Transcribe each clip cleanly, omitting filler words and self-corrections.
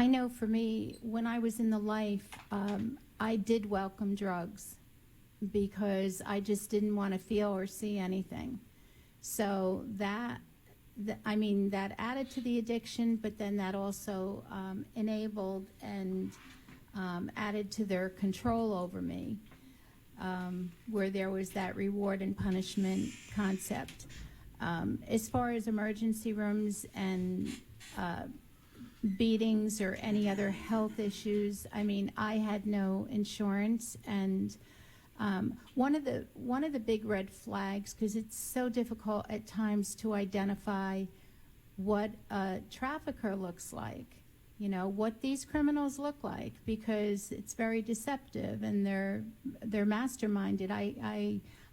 I know for me, when I was in the life, I did welcome drugs because I just didn't want to feel or see anything. So that added to the addiction, but then that also enabled and added to their control over me, where there was that reward and punishment concept. As far as emergency rooms and beatings or any other health issues, I mean, I had no insurance, and one of the big red flags, because it's so difficult at times to identify what a trafficker looks like, you know, what these criminals look like, because it's very deceptive and they're masterminded.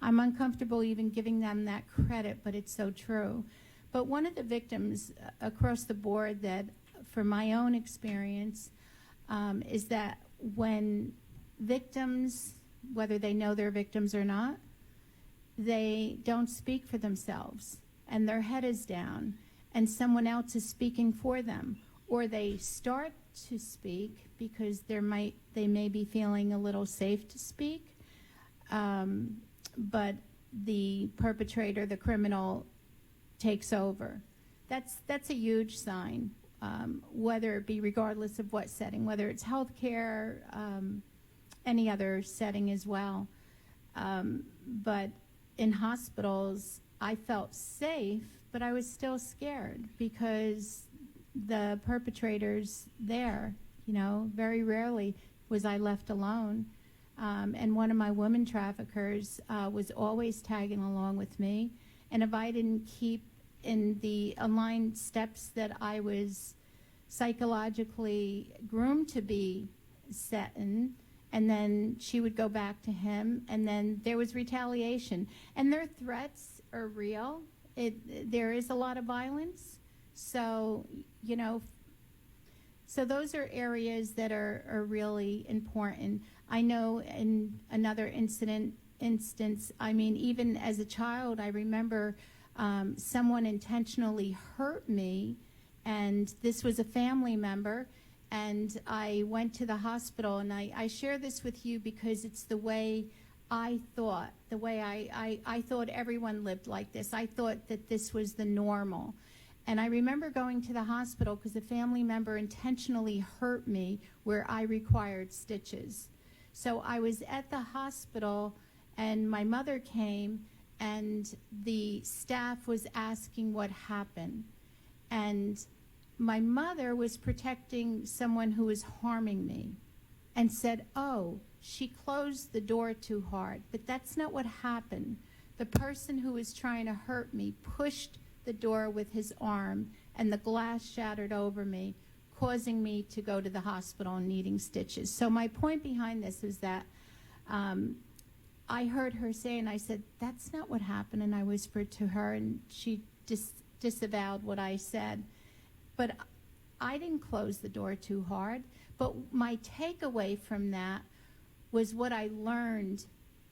I'm uncomfortable even giving them that credit, but it's so true. But one of the victims across the board that, from my own experience, is that when victims, whether they know they're victims or not, they don't speak for themselves and their head is down and someone else is speaking for them, or they start to speak because they may be feeling a little safe to speak, but the perpetrator, the criminal, takes over. That's a huge sign, whether it be regardless of what setting, whether it's healthcare, any other setting as well. But in hospitals, I felt safe, but I was still scared because the perpetrators there, you know, very rarely was I left alone. And one of my women traffickers was always tagging along with me. And if I didn't keep in the aligned steps that I was psychologically groomed to be set in, and then she would go back to him, and then there was retaliation. And their threats are real. There is a lot of violence. So, you know, so those are areas that are really important. I know in another instance, I mean, even as a child, I remember someone intentionally hurt me, and this was a family member, and I went to the hospital, and I share this with you because it's the way I thought, the way I thought everyone lived like this. I thought that this was the normal. And I remember going to the hospital because a family member intentionally hurt me where I required stitches. So I was at the hospital, and my mother came, and the staff was asking what happened. And my mother was protecting someone who was harming me and said, oh, she closed the door too hard. But that's not what happened. The person who was trying to hurt me pushed the door with his arm, and the glass shattered over me, causing me to go to the hospital and needing stitches. So my point behind this is that I heard her say, and I said, that's not what happened, and I whispered to her, and she disavowed what I said. But I didn't close the door too hard. But my takeaway from that was what I learned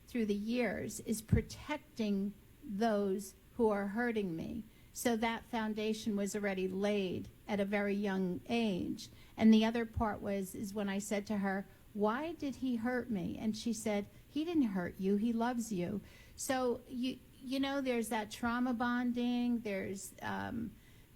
through the years is protecting those who are hurting me. So that foundation was already laid at a very young age. And the other part is when I said to her, why did he hurt me? And she said, he didn't hurt you, he loves you. So, you know, there's that trauma bonding, there's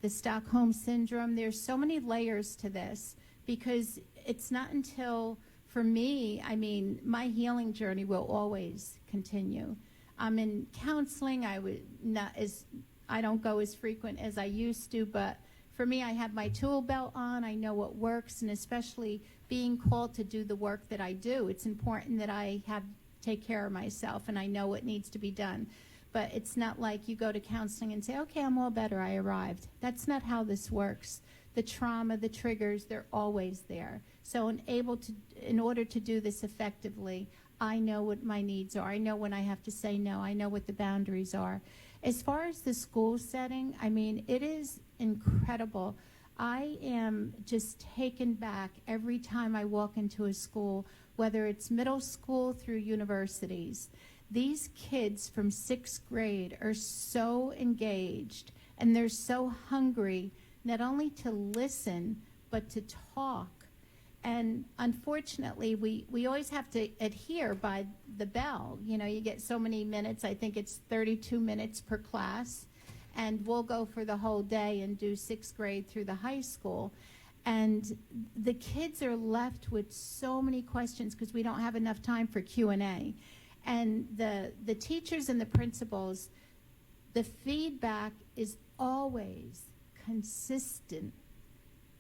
the Stockholm Syndrome. There's so many layers to this, because it's not until, for me, I mean, my healing journey will always continue. I'm in counseling. I don't go as frequent as I used to, but for me, I have my tool belt on. I know what works, and especially being called to do the work that I do, it's important that I take care of myself, and I know what needs to be done. But it's not like you go to counseling and say, okay, I'm all better, I arrived. That's not how this works. The trauma, the triggers, they're always there. So in order to do this effectively, I know what my needs are. I know when I have to say no. I know what the boundaries are. As far as the school setting, I mean, it is incredible. I am just taken back every time I walk into a school, whether it's middle school through universities. These kids from 6th grade are so engaged, and they're so hungry not only to listen, but to talk. And unfortunately, we always have to adhere by the bell. You know, you get so many minutes. I think it's 32 minutes per class. And we'll go for the whole day and do 6th grade through the high school. And the kids are left with so many questions because we don't have enough time for Q&A. And the teachers and the principals, the feedback is always consistent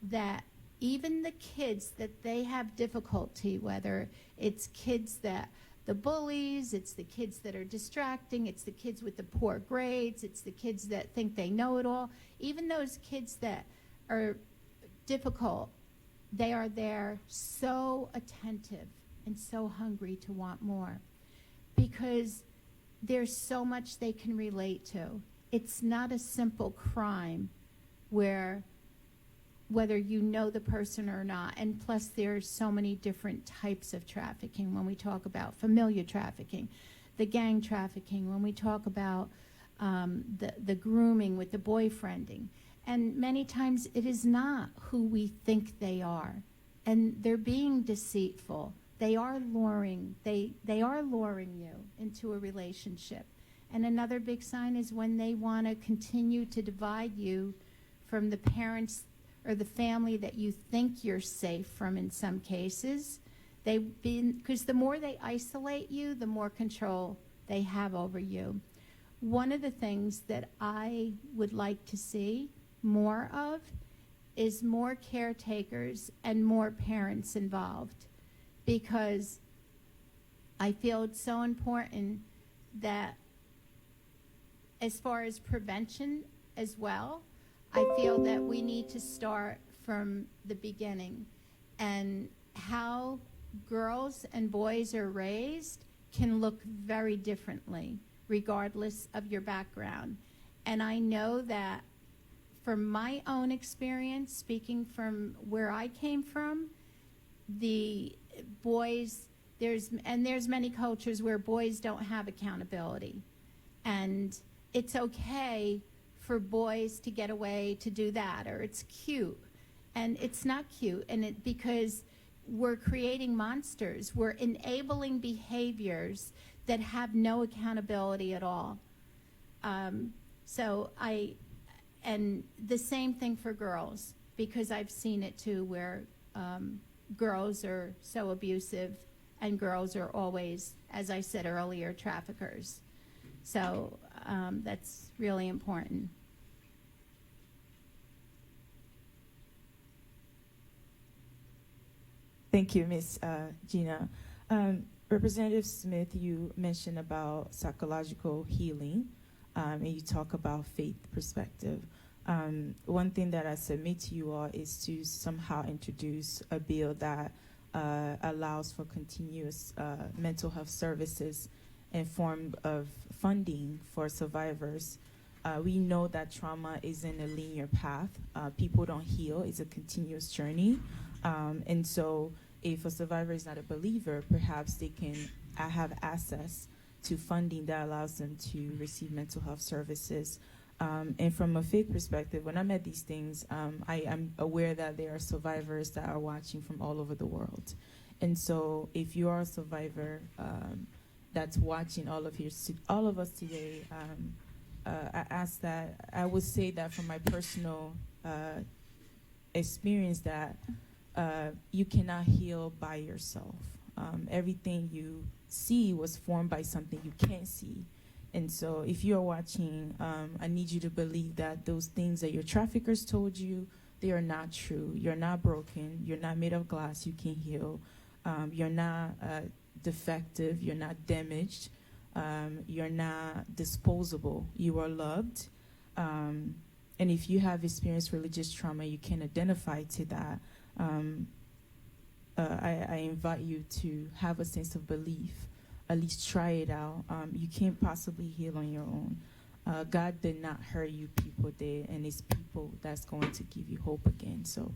that even the kids that they have difficulty, whether it's kids that the bullies, it's the kids that are distracting, it's the kids with the poor grades, it's the kids that think they know it all, even those kids that are difficult, they are there so attentive and so hungry to want more because there's so much they can relate to. It's not a simple crime where whether you know the person or not, and plus there's so many different types of trafficking when we talk about familiar trafficking, the gang trafficking, when we talk about the grooming with the boyfriending. And many times it is not who we think they are. And they're being deceitful. They are luring you into a relationship. And another big sign is when they want to continue to divide you from the parents or the family that you think you're safe from in some cases. Because the more they isolate you, the more control they have over you. One of the things that I would like to see more of is more caretakers and more parents involved, because I feel it's so important that as far as prevention as well, I feel that we need to start from the beginning, and how girls and boys are raised can look very differently regardless of your background. And I know that from my own experience, speaking from where I came from, the boys, there's many cultures where boys don't have accountability. And it's okay for boys to get away to do that, or it's cute. And it's not cute, and because we're creating monsters. We're enabling behaviors that have no accountability at all. And the same thing for girls, because I've seen it too, where girls are so abusive, and girls are always, as I said earlier, traffickers. So that's really important. Thank you, Ms. Gina. Representative Smith, you mentioned about psychological healing, and you talk about faith perspective. One thing that I submit to you all is to somehow introduce a bill that allows for continuous mental health services in form of funding for survivors. We know that trauma isn't a linear path. People don't heal. It's a continuous journey. And so if a survivor is not a believer, perhaps they can have access to funding that allows them to receive mental health services. And from a faith perspective, when I'm at these things, I am aware that there are survivors that are watching from all over the world. And so if you are a survivor that's watching all of us today, I would say that from my personal experience that you cannot heal by yourself. Everything you see was formed by something you can't see. And so if you're watching, I need you to believe that those things that your traffickers told you, they are not true. You're not broken. You're not made of glass. You can heal. You're not defective. You're not damaged. You're not disposable. You are loved. And if you have experienced religious trauma, you can identify to that. I invite you to have a sense of belief. At least try it out. You can't possibly heal on your own. God did not hurt you, people did, and it's people that's going to give you hope again. So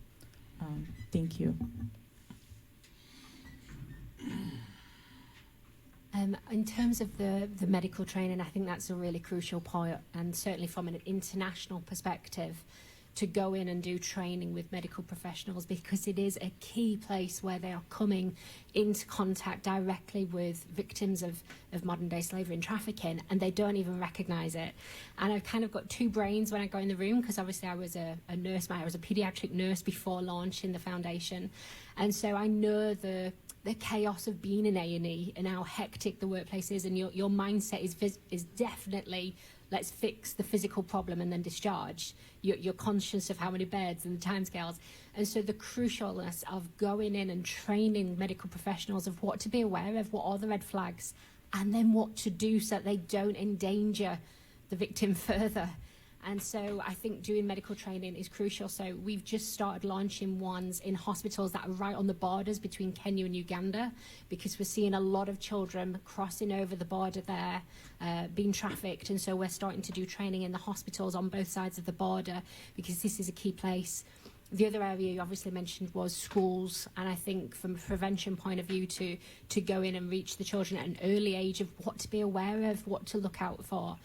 thank you. In terms of the medical training, I think that's a really crucial point, and certainly from an international perspective, to go in and do training with medical professionals, because it is a key place where they are coming into contact directly with victims of modern day slavery and trafficking, and they don't even recognize it. And I've kind of got two brains when I go in the room, because obviously I was a nurse, I was a pediatric nurse before launching the foundation, and so I know the chaos of being in A&E and how hectic the workplace is, and your mindset is definitely, let's fix the physical problem and then discharge. You're conscious of how many beds and the timescales. And so the crucialness of going in and training medical professionals of what to be aware of, what are the red flags, and then what to do so that they don't endanger the victim further. And so I think doing medical training is crucial. So we've just started launching ones in hospitals that are right on the borders between Kenya and Uganda, because we're seeing a lot of children crossing over the border there, being trafficked. And so we're starting to do training in the hospitals on both sides of the border, because this is a key place. The other area you obviously mentioned was schools, and I think from a prevention point of view to go in and reach the children at an early age of what to be aware of, what to look out for.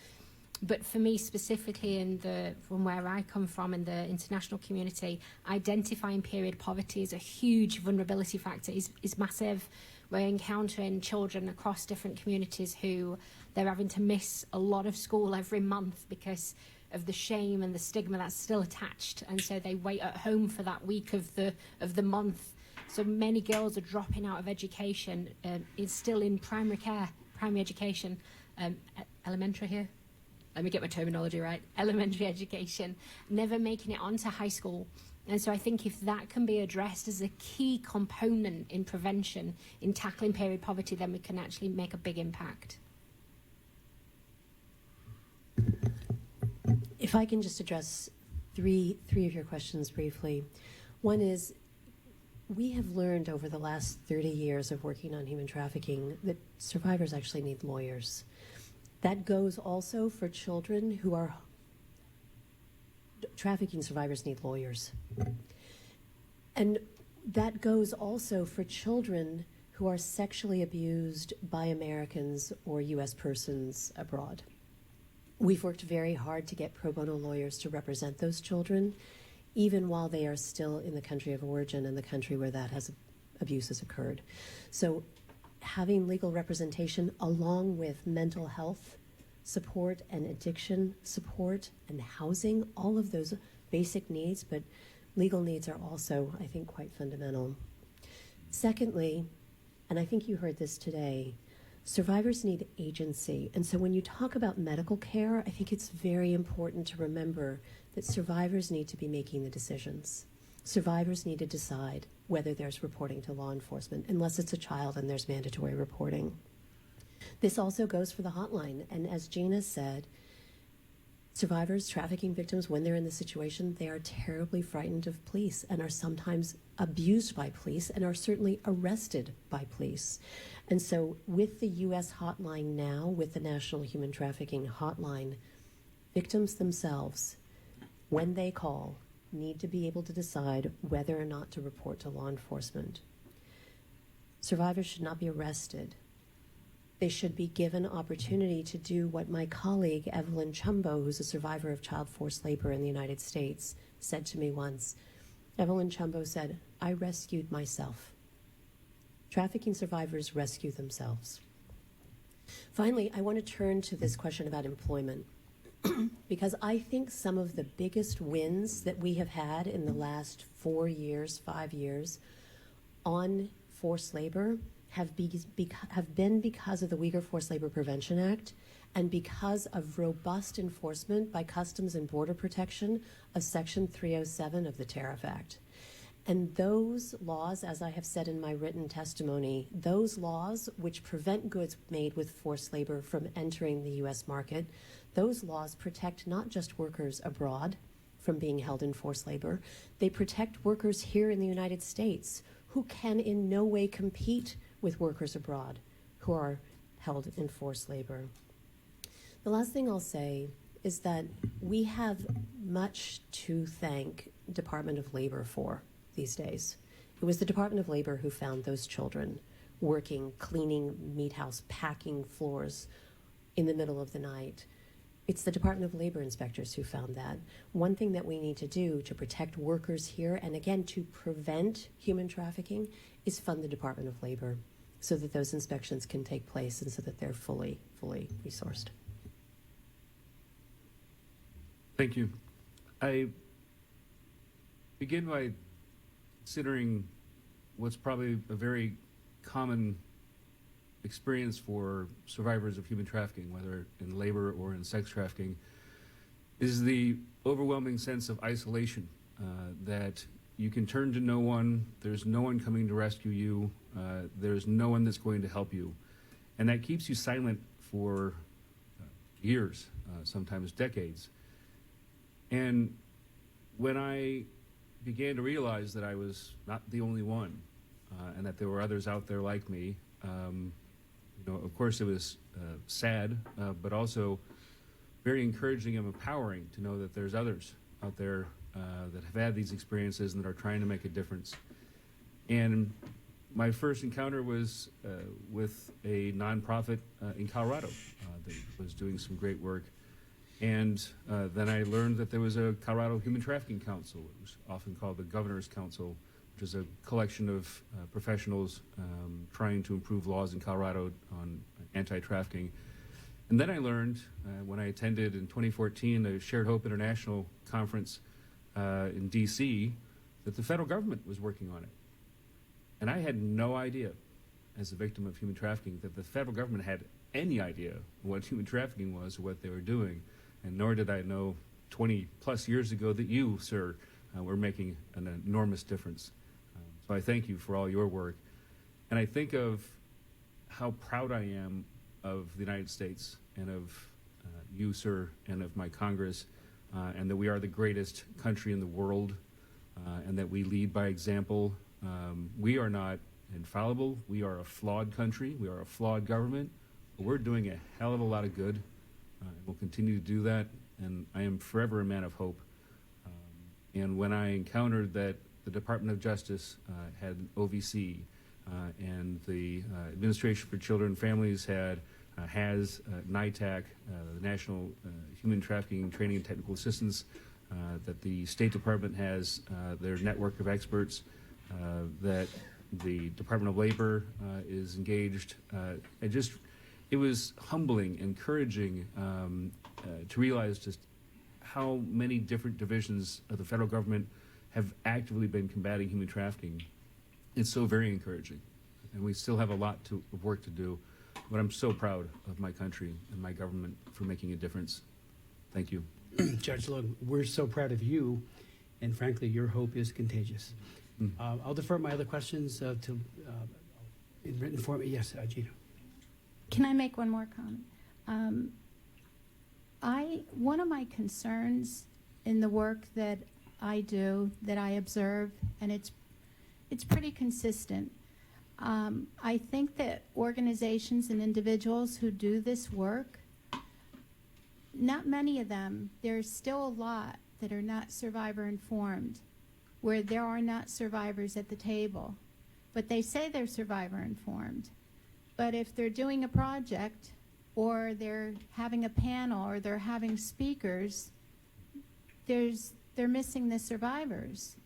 But for me specifically, from where I come from in the international community, identifying period poverty is a huge vulnerability factor, is massive. We're encountering children across different communities who they're having to miss a lot of school every month because of the shame and the stigma that's still attached, and so they wait at home for that week of the month. So many girls are dropping out of education. It's still in primary education, elementary here. Let me get my terminology right, elementary education, never making it onto high school. And so I think if that can be addressed as a key component in prevention, in tackling period poverty, then we can actually make a big impact. If I can just address three of your questions briefly. One is, we have learned over the last 30 years of working on human trafficking that survivors actually need lawyers. That goes also for children who are trafficking survivors need lawyers. And that goes also for children who are sexually abused by Americans or U.S. persons abroad. We've worked very hard to get pro bono lawyers to represent those children, even while they are still in the country of origin and the country where that abuse has occurred. So having legal representation along with mental health support and addiction support and housing, all of those basic needs, but legal needs are also, I think, quite fundamental. Secondly, and I think you heard this today, survivors need agency. And so when you talk about medical care, I think it's very important to remember that survivors need to be making the decisions. Survivors need to decide whether there's reporting to law enforcement, unless it's a child and there's mandatory reporting. This also goes for the hotline. And as Gina said, survivors, trafficking victims, when they're in this situation, they are terribly frightened of police and are sometimes abused by police and are certainly arrested by police. And so with the U.S. hotline now, with the National Human Trafficking Hotline, victims themselves, when they call, need to be able to decide whether or not to report to law enforcement. Survivors should not be arrested. They should be given opportunity to do what my colleague, Evelyn Chumbo, who's a survivor of child forced labor in the United States, said to me once. Evelyn Chumbo said, "I rescued myself." Trafficking survivors rescue themselves. Finally, I want to turn to this question about employment. Because I think some of the biggest wins that we have had in the last 4 years, 5 years on forced labor have been because of the Uyghur Forced Labor Prevention Act and because of robust enforcement by Customs and Border Protection of Section 307 of the Tariff Act. And those laws, as I have said in my written testimony, those laws which prevent goods made with forced labor from entering the U.S. market, those laws protect not just workers abroad from being held in forced labor, they protect workers here in the United States who can in no way compete with workers abroad who are held in forced labor. The last thing I'll say is that we have much to thank Department of Labor for these days. It was the Department of Labor who found those children working, cleaning meat house, packing floors in the middle of the night. It's the Department of Labor inspectors who found that. One thing that we need to do to protect workers here, and again, to prevent human trafficking, is fund the Department of Labor so that those inspections can take place and so that they're fully resourced. Thank you. I begin by considering what's probably a very common experience for survivors of human trafficking, whether in labor or in sex trafficking, is the overwhelming sense of isolation, that you can turn to no one, there's no one coming to rescue you, there's no one that's going to help you. And that keeps you silent for years, sometimes decades. And when I began to realize that I was not the only one, and that there were others out there like me, of course it was sad, but also very encouraging and empowering to know that there's others out there that have had these experiences and that are trying to make a difference. And my first encounter was with a nonprofit in Colorado that was doing some great work. And then I learned that there was a Colorado Human Trafficking Council. It was often called the Governor's Council, which is a collection of professionals trying to improve laws in Colorado on anti-trafficking. And then I learned, when I attended in 2014 a Shared Hope International conference in DC, that the federal government was working on it. And I had no idea, as a victim of human trafficking, that the federal government had any idea what human trafficking was or what they were doing. And nor did I know 20 plus years ago that you, sir, were making an enormous difference. So I thank you for all your work. And I think of how proud I am of the United States and of you, sir, and of my Congress, and that we are the greatest country in the world, and that we lead by example. We are not infallible. We are a flawed country. We are a flawed government. But we're doing a hell of a lot of good, and we'll continue to do that. And I am forever a man of hope. And when I encountered that the Department of Justice had OVC, and the Administration for Children and Families has NITAC, the National Human Trafficking Training and Technical Assistance, that the State Department has their network of experts, that the Department of Labor is engaged. It was humbling, encouraging to realize just how many different divisions of the federal government have actively been combating human trafficking. It's so very encouraging. And we still have a lot of work to do. But I'm so proud of my country and my government for making a difference. Thank you. Judge Logan, we're so proud of you, and frankly, your hope is contagious. I'll defer my other questions to in written form. Yes, Gina. Can I make one more comment? One of my concerns in the work that I do, that I observe, and it's pretty consistent. I think that organizations and individuals who do this work, not many of them, there's still a lot that are not survivor informed, where there are not survivors at the table. But they say they're survivor informed. But if they're doing a project, or they're having a panel, or they're having speakers, they're missing the survivors.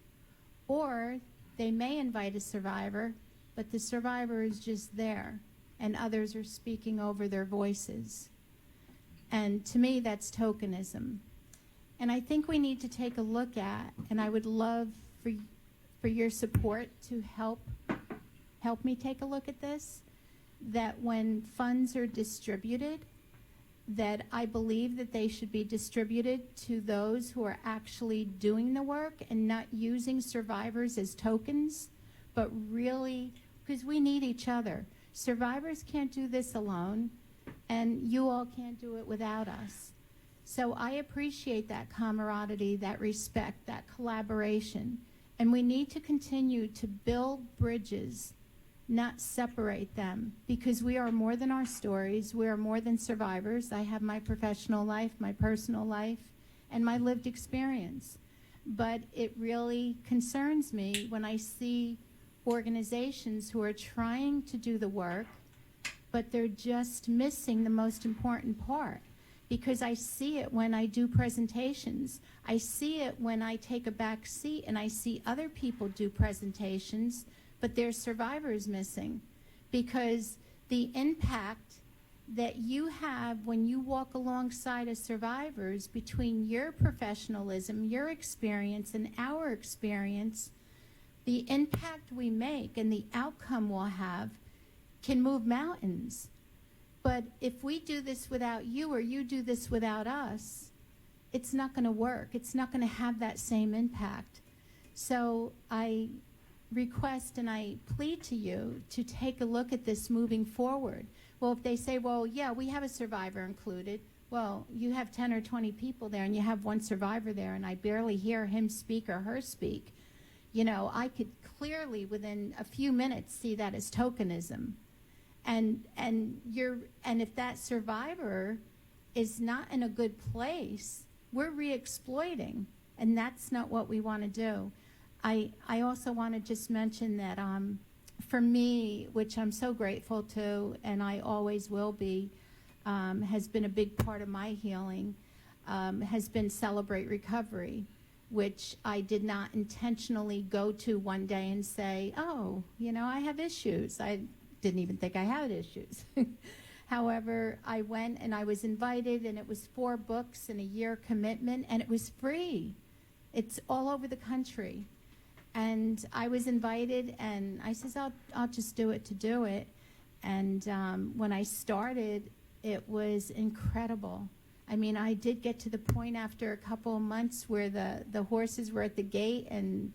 Or they may invite a survivor, but the survivor is just there, and others are speaking over their voices. And to me, that's tokenism. And I think we need to take a look at, and I would love for your support to help me take a look at this, that when funds are distributed, that I believe that they should be distributed to those who are actually doing the work and not using survivors as tokens, but really, because we need each other. Survivors can't do this alone, and you all can't do it without us. So I appreciate that camaraderie, that respect, that collaboration, and we need to continue to build bridges, not separate them, because we are more than our stories. We are more than survivors. I have my professional life, my personal life, and my lived experience. But it really concerns me when I see organizations who are trying to do the work, but they're just missing the most important part. because I see it when I do presentations. I see it when I take a back seat and I see other people do presentations, but there's survivors missing, because the impact that you have when you walk alongside of survivors, between your professionalism, your experience, and our experience, the impact we make and the outcome we'll have can move mountains. But if we do this without you, or you do this without us, it's not going to work. It's not going to have that same impact. So I request and I plead to you to take a look at this moving forward. Well, if they say, well, yeah, we have a survivor included, well, you have 10 or 20 people there and you have one survivor there, and I barely hear him speak or her speak. You know, I could clearly within a few minutes see that as tokenism. And if that survivor is not in a good place, we're re-exploiting, and that's not what we want to do. I also want to just mention that for me, which I'm so grateful to, and I always will be, has been a big part of my healing, has been Celebrate Recovery, which I did not intentionally go to one day and say, oh, you know, I have issues. I didn't even think I had issues. However, I went and I was invited, and it was 4 books and a year commitment, and it was free. It's all over the country. And I was invited, and I says, I'll just do it to do it. And when I started, it was incredible. I mean, I did get to the point after a couple of months where the horses were at the gate, and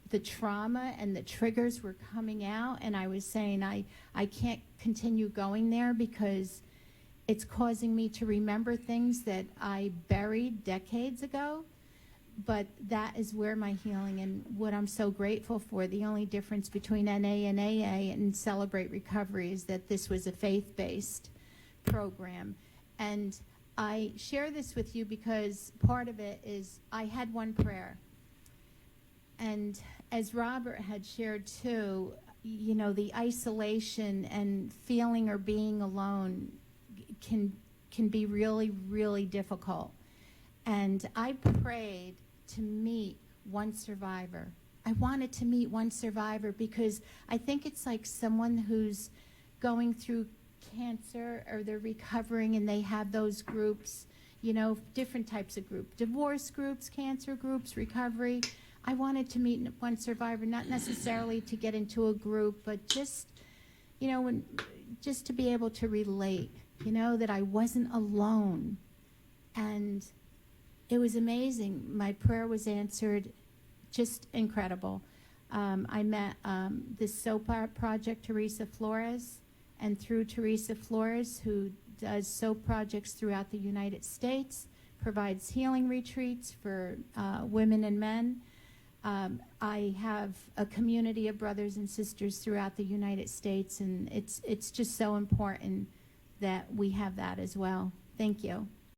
the trauma and the triggers were coming out, and I was saying, I can't continue going there because it's causing me to remember things that I buried decades ago. But that is where my healing and what I'm so grateful for. The only difference between NA and AA and Celebrate Recovery is that this was a faith-based program. And I share this with you because part of it is I had one prayer. And as Robert had shared too, you know, the isolation and feeling or being alone can be really, really difficult. And I prayed to meet one survivor. I wanted to meet one survivor because I think it's like someone who's going through cancer, or they're recovering, and they have those groups, you know, different types of groups, divorce groups, cancer groups, recovery. I wanted to meet one survivor, not necessarily to get into a group, but just, you know, just to be able to relate, you know, that I wasn't alone. And it was amazing. My prayer was answered, just incredible. I met the soap art project, Teresa Flores, and through Teresa Flores, who does soap projects throughout the United States, provides healing retreats for women and men. I have a community of brothers and sisters throughout the United States, and it's just so important that we have that as well. Thank you.